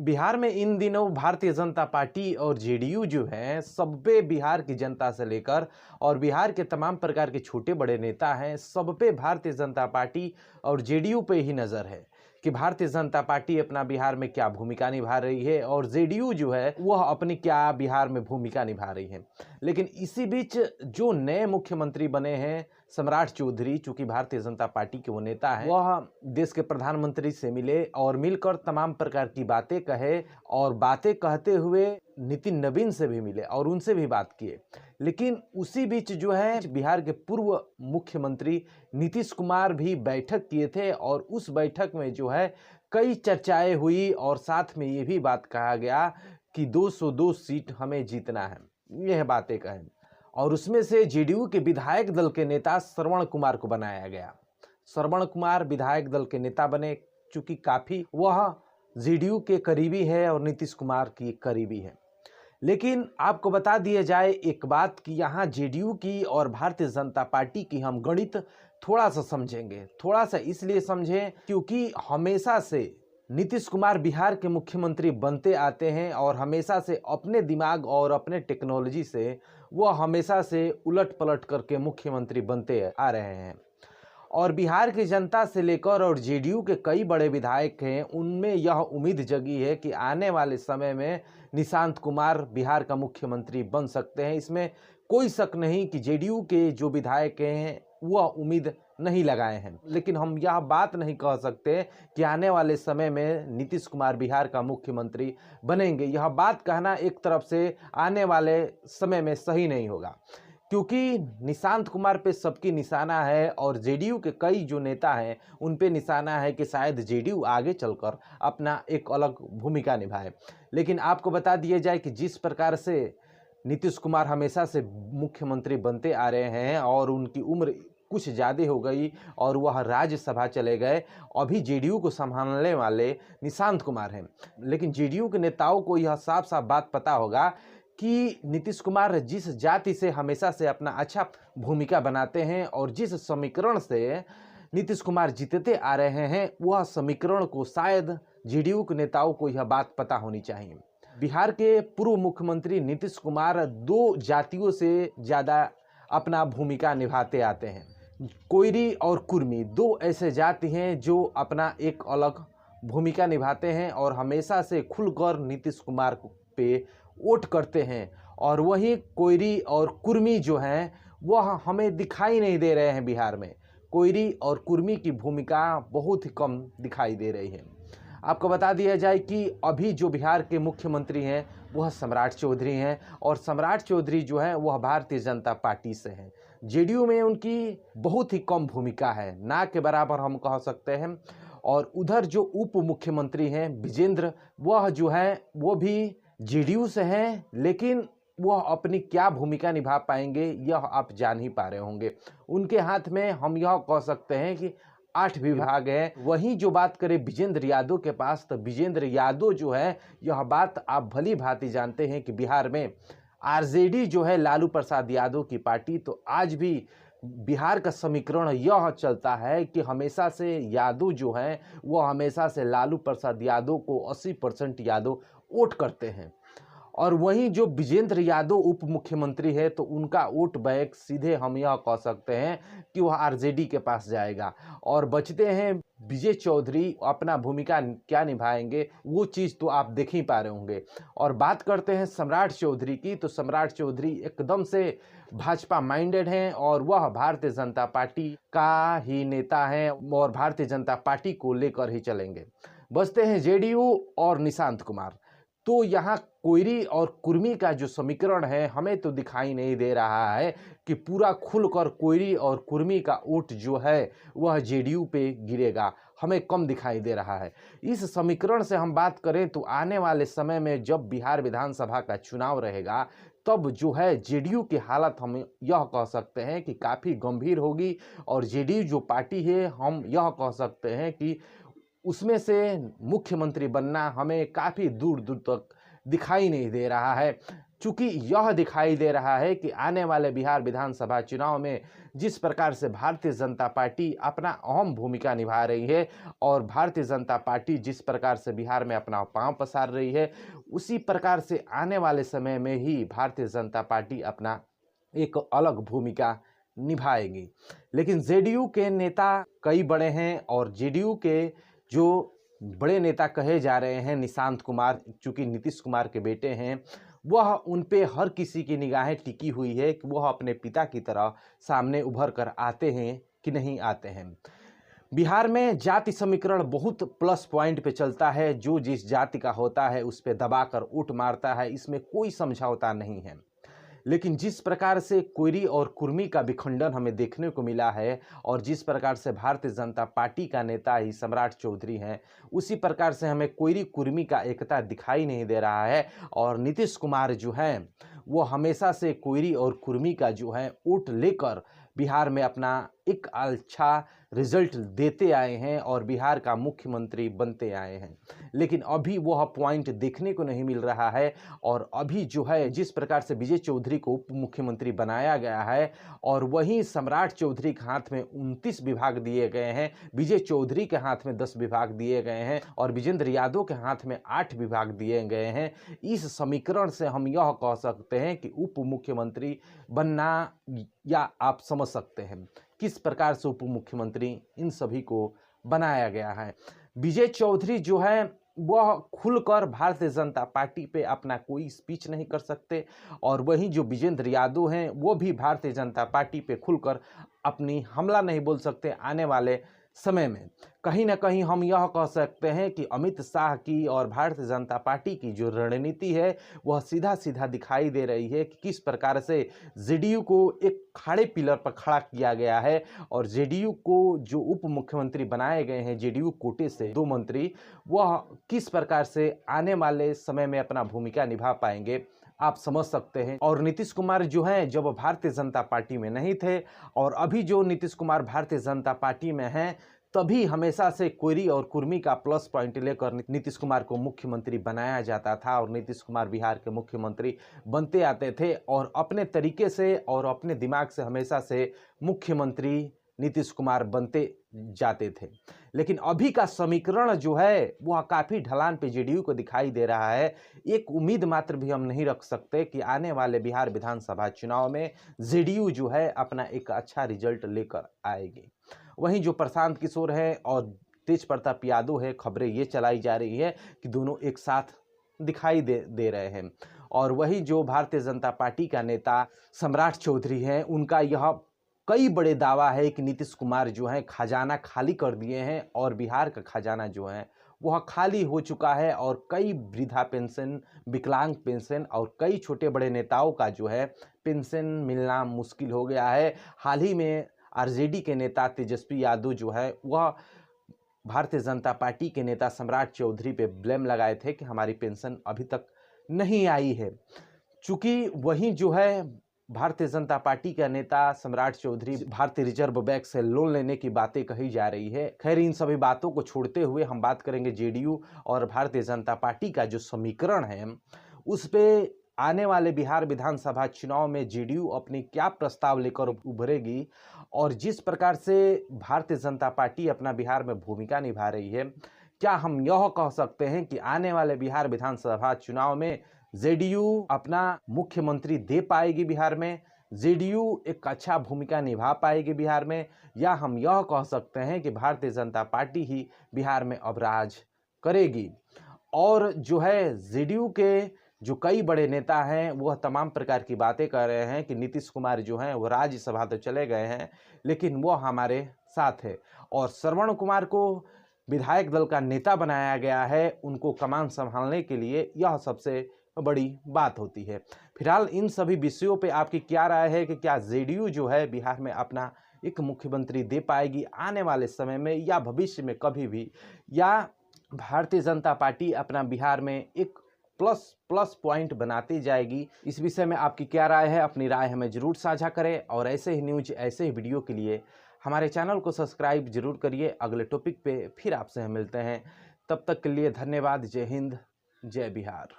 बिहार में इन दिनों भारतीय जनता पार्टी और जेडीयू जो है सब पे बिहार की जनता से लेकर और बिहार के तमाम प्रकार के छोटे बड़े नेता हैं, सब पे भारतीय जनता पार्टी और जेडीयू पे ही नज़र है कि भारतीय जनता पार्टी अपना बिहार में क्या भूमिका निभा रही है और जेडीयू जो है वह अपनी क्या बिहार में भूमिका निभा रही है। लेकिन इसी बीच जो नए मुख्यमंत्री बने हैं सम्राट चौधरी, चूंकि भारतीय जनता पार्टी के वो नेता हैं, वह देश के प्रधानमंत्री से मिले और मिलकर तमाम प्रकार की बातें कहे और बातें कहते हुए नितिन नवीन से भी मिले और उनसे भी बात किए। लेकिन उसी बीच जो है बिहार के पूर्व मुख्यमंत्री नीतीश कुमार भी बैठक किए थे और उस बैठक में जो है कई चर्चाएं हुई और साथ में ये भी बात कहा गया कि 202 सीट हमें जीतना है, यह बातें कहें। और उसमें से जेडीयू के विधायक दल के नेता श्रवण कुमार को बनाया गया। श्रवण कुमार विधायक दल के नेता बने, चूंकि काफी वह जेडीयू के करीबी है और नीतीश कुमार की करीबी है। लेकिन आपको बता दिया जाए एक बात कि यहाँ जेडीयू की और भारतीय जनता पार्टी की हम गणित थोड़ा सा समझेंगे। थोड़ा सा इसलिए समझें क्योंकि हमेशा से नीतीश कुमार बिहार के मुख्यमंत्री बनते आते हैं और हमेशा से अपने दिमाग और अपने टेक्नोलॉजी से वो हमेशा से उलट पलट करके मुख्यमंत्री बनते आ रहे हैं। और बिहार की जनता से लेकर और जेडीयू के कई बड़े विधायक हैं, उनमें यह उम्मीद जगी है कि आने वाले समय में निशांत कुमार बिहार का मुख्यमंत्री बन सकते हैं। इसमें कोई शक नहीं कि जेडीयू के जो विधायक हैं वह उम्मीद नहीं लगाए हैं। लेकिन हम यह बात नहीं कह सकते कि आने वाले समय में नीतीश कुमार बिहार का मुख्यमंत्री बनेंगे। यह बात कहना एक तरफ से आने वाले समय में सही नहीं होगा, क्योंकि निशांत कुमार पे सबकी निशाना है और जेडीयू के कई जो नेता हैं उन पे निशाना है कि शायद जेडीयू आगे चलकर अपना एक अलग भूमिका निभाए। लेकिन आपको बता दिया जाए कि जिस प्रकार से नीतीश कुमार हमेशा से मुख्यमंत्री बनते आ रहे हैं और उनकी उम्र कुछ ज़्यादा हो गई और वह राज्यसभा चले गए, अभी जेडीयू को संभालने वाले निशांत कुमार हैं। लेकिन जेडीयू के नेताओं को यह साफ साफ बात पता होगा कि नीतीश कुमार जिस जाति से हमेशा से अपना अच्छा भूमिका बनाते हैं और जिस समीकरण से नीतीश कुमार जीतते आ रहे हैं, वह समीकरण को शायद जेडीयू के नेताओं को यह बात पता होनी चाहिए। बिहार के पूर्व मुख्यमंत्री नीतीश कुमार दो जातियों से ज़्यादा अपना भूमिका निभाते आते हैं। कोयरी और कुर्मी दो ऐसे जाति हैं जो अपना एक अलग भूमिका निभाते हैं और हमेशा से खुलकर नीतीश कुमार पे वोट करते हैं। और वही कोयरी और कुर्मी जो हैं वह हमें दिखाई नहीं दे रहे हैं। बिहार में कोयरी और कुर्मी की भूमिका बहुत ही कम दिखाई दे रही है। आपको बता दिया जाए कि अभी जो बिहार के मुख्यमंत्री हैं वह सम्राट चौधरी हैं और सम्राट चौधरी जो है वह भारतीय जनता पार्टी से हैं। जेडीयू में उनकी बहुत ही कम भूमिका है, ना के बराबर हम कह सकते हैं। और उधर जो उप मुख्यमंत्री हैं विजेंद्र, वह जो है वो भी जेडीयू से हैं, लेकिन वह अपनी क्या भूमिका निभा पाएंगे यह आप जान ही पा रहे होंगे। उनके हाथ में हम यह कह सकते हैं कि 8 विभाग हैं। वहीं जो बात करें विजेंद्र यादव के पास, तो विजेंद्र यादव जो है यह बात आप भली भांति जानते हैं कि बिहार में आरजेडी जो है लालू प्रसाद यादव की पार्टी, तो आज भी बिहार का समीकरण यह चलता है कि हमेशा से यादव जो हैं वो हमेशा से लालू प्रसाद यादव को 80% यादव वोट करते हैं। और वहीं जो विजेंद्र यादव उप मुख्यमंत्री है तो उनका वोट बैंक सीधे हम यह कह सकते हैं कि वह आरजेडी के पास जाएगा। और बचते हैं विजय चौधरी, अपना भूमिका क्या निभाएंगे वो चीज़ तो आप देख ही पा रहे होंगे। और बात करते हैं सम्राट चौधरी की, तो सम्राट चौधरी एकदम से भाजपा माइंडेड हैं और वह भारतीय जनता पार्टी का ही नेता हैं और भारतीय जनता पार्टी को लेकर ही चलेंगे। बचते हैं जेडीयू और निशांत कुमार। तो यहाँ कोयरी और कुर्मी का जो समीकरण है हमें तो दिखाई नहीं दे रहा है कि पूरा खुलकर कोयरी और कुर्मी का वोट जो है वह जेडीयू पे गिरेगा, हमें कम दिखाई दे रहा है। इस समीकरण से हम बात करें तो आने वाले समय में जब बिहार विधानसभा का चुनाव रहेगा तब जो है जेडीयू की हालत हम यह कह सकते हैं कि काफ़ी गंभीर होगी। और जेडीयू जो पार्टी है हम यह कह सकते हैं कि उसमें से मुख्यमंत्री बनना हमें काफ़ी दूर दूर तक दिखाई नहीं दे रहा है। चूंकि यह दिखाई दे रहा है कि आने वाले बिहार विधानसभा चुनाव में जिस प्रकार से भारतीय जनता पार्टी अपना अहम भूमिका निभा रही है और भारतीय जनता पार्टी जिस प्रकार से बिहार में अपना पांव पसार रही है, उसी प्रकार से आने वाले समय में ही भारतीय जनता पार्टी अपना एक अलग भूमिका निभाएगी। लेकिन जेडीयू के नेता कई बड़े हैं और जेडीयू के जो बड़े नेता कहे जा रहे हैं निशांत कुमार, चूंकि नीतीश कुमार के बेटे हैं, वह उन पे हर किसी की निगाहें टिकी हुई है कि वह अपने पिता की तरह सामने उभर कर आते हैं कि नहीं आते हैं। बिहार में जाति समीकरण बहुत प्लस पॉइंट पे चलता है, जो जिस जाति का होता है उस पे दबाकर वोट मारता है, इसमें कोई समझौता नहीं है। लेकिन जिस प्रकार से कोयरी और कुर्मी का विखंडन हमें देखने को मिला है और जिस प्रकार से भारतीय जनता पार्टी का नेता ही सम्राट चौधरी हैं, उसी प्रकार से हमें कोयरी कुर्मी का एकता दिखाई नहीं दे रहा है। और नीतीश कुमार जो हैं वो हमेशा से कोयरी और कुर्मी का जो है वोट लेकर बिहार में अपना एक अच्छा रिजल्ट देते आए हैं और बिहार का मुख्यमंत्री बनते आए हैं। लेकिन अभी वह पॉइंट देखने को नहीं मिल रहा है और अभी जो है जिस प्रकार से विजय चौधरी को उप मुख्यमंत्री बनाया गया है और वहीं सम्राट चौधरी के हाथ में 29 विभाग दिए गए हैं, विजय चौधरी के हाथ में 10 विभाग दिए गए हैं और विजेंद्र यादव के हाथ में 8 विभाग दिए गए हैं। इस समीकरण से हम यह कह सकते हैं कि उप मुख्यमंत्री बनना, या आप समझ सकते हैं किस प्रकार से उप मुख्यमंत्री इन सभी को बनाया गया है। विजय चौधरी जो है वह खुलकर भारतीय जनता पार्टी पे अपना कोई स्पीच नहीं कर सकते और वहीं जो विजेंद्र यादव हैं वो भी भारतीय जनता पार्टी पे खुलकर अपनी हमला नहीं बोल सकते। आने वाले समय में कहीं ना कहीं हम यह कह सकते हैं कि अमित शाह की और भारतीय जनता पार्टी की जो रणनीति है वह सीधा सीधा दिखाई दे रही है कि किस प्रकार से जेडीयू को एक खड़े पिलर पर खड़ा किया गया है और जेडीयू को जो उप मुख्यमंत्री बनाए गए हैं जेडीयू कोटे से 2 मंत्री, वह किस प्रकार से आने वाले समय में अपना भूमिका निभा पाएंगे आप समझ सकते हैं। और नीतीश कुमार जो हैं जब भारतीय जनता पार्टी में नहीं थे और अभी जो नीतीश कुमार भारतीय जनता पार्टी में हैं, तभी हमेशा से कोयरी और कुर्मी का प्लस पॉइंट लेकर नीतीश कुमार को मुख्यमंत्री बनाया जाता था और नीतीश कुमार बिहार के मुख्यमंत्री बनते आते थे और अपने तरीके से और अपने दिमाग से हमेशा से मुख्यमंत्री नीतीश कुमार बनते जाते थे। लेकिन अभी का समीकरण जो है वह काफ़ी ढलान पे जेडीयू को दिखाई दे रहा है। एक उम्मीद मात्र भी हम नहीं रख सकते कि आने वाले बिहार विधानसभा चुनाव में जेडीयू जो है अपना एक अच्छा रिजल्ट लेकर आएगी। वहीं जो प्रशांत किशोर है और तेज प्रताप यादव है, खबरें ये चलाई जा रही है कि दोनों एक साथ दिखाई दे रहे हैं। और वही जो भारतीय जनता पार्टी का नेता सम्राट चौधरी हैं, उनका यह कई बड़े दावा है कि नीतीश कुमार जो है खजाना खाली कर दिए हैं और बिहार का खजाना जो है वह खाली हो चुका है और कई वृद्धा पेंशन, विकलांग पेंशन और कई छोटे बड़े नेताओं का जो है पेंशन मिलना मुश्किल हो गया है। हाल ही में आरजेडी के नेता तेजस्वी यादव जो है वह भारतीय जनता पार्टी के नेता सम्राट चौधरी पे ब्लेम लगाए थे कि हमारी पेंशन अभी तक नहीं आई है। चूँकि वहीं जो है भारतीय जनता पार्टी का नेता सम्राट चौधरी भारतीय रिजर्व बैंक से लोन लेने की बातें कही जा रही है। खैर इन सभी बातों को छोड़ते हुए हम बात करेंगे जेडीयू और भारतीय जनता पार्टी का जो समीकरण है उस पे आने वाले बिहार विधानसभा चुनाव में जेडीयू अपनी क्या प्रस्ताव लेकर उभरेगी और जिस प्रकार से भारतीय जनता पार्टी अपना बिहार में भूमिका निभा रही है, क्या हम यह कह सकते हैं कि आने वाले बिहार विधानसभा चुनाव में जेडीयू अपना मुख्यमंत्री दे पाएगी बिहार में, जेडीयू एक अच्छा भूमिका निभा पाएगी बिहार में, या हम यह कह सकते हैं कि भारतीय जनता पार्टी ही बिहार में अब राज करेगी। और जो है जेडीयू के जो कई बड़े नेता हैं वह तमाम प्रकार की बातें कर रहे हैं कि नीतीश कुमार जो हैं वो राज्यसभा तो चले गए हैं लेकिन वो हमारे साथ है और श्रवण कुमार को विधायक दल का नेता बनाया गया है, उनको कमान संभालने के लिए यह सबसे बड़ी बात होती है। फिलहाल इन सभी विषयों पे आपकी क्या राय है कि क्या जेडीयू जो है बिहार में अपना एक मुख्यमंत्री दे पाएगी आने वाले समय में या भविष्य में कभी भी, या भारतीय जनता पार्टी अपना बिहार में एक प्लस पॉइंट बनाती जाएगी? इस विषय में आपकी क्या राय है? अपनी राय हमें जरूर साझा करें और ऐसे ही न्यूज, ऐसे ही वीडियो के लिए हमारे चैनल को सब्सक्राइब जरूर करिए। अगले टॉपिक पे फिर आपसे हम मिलते हैं, तब तक के लिए धन्यवाद। जय हिंद, जय बिहार।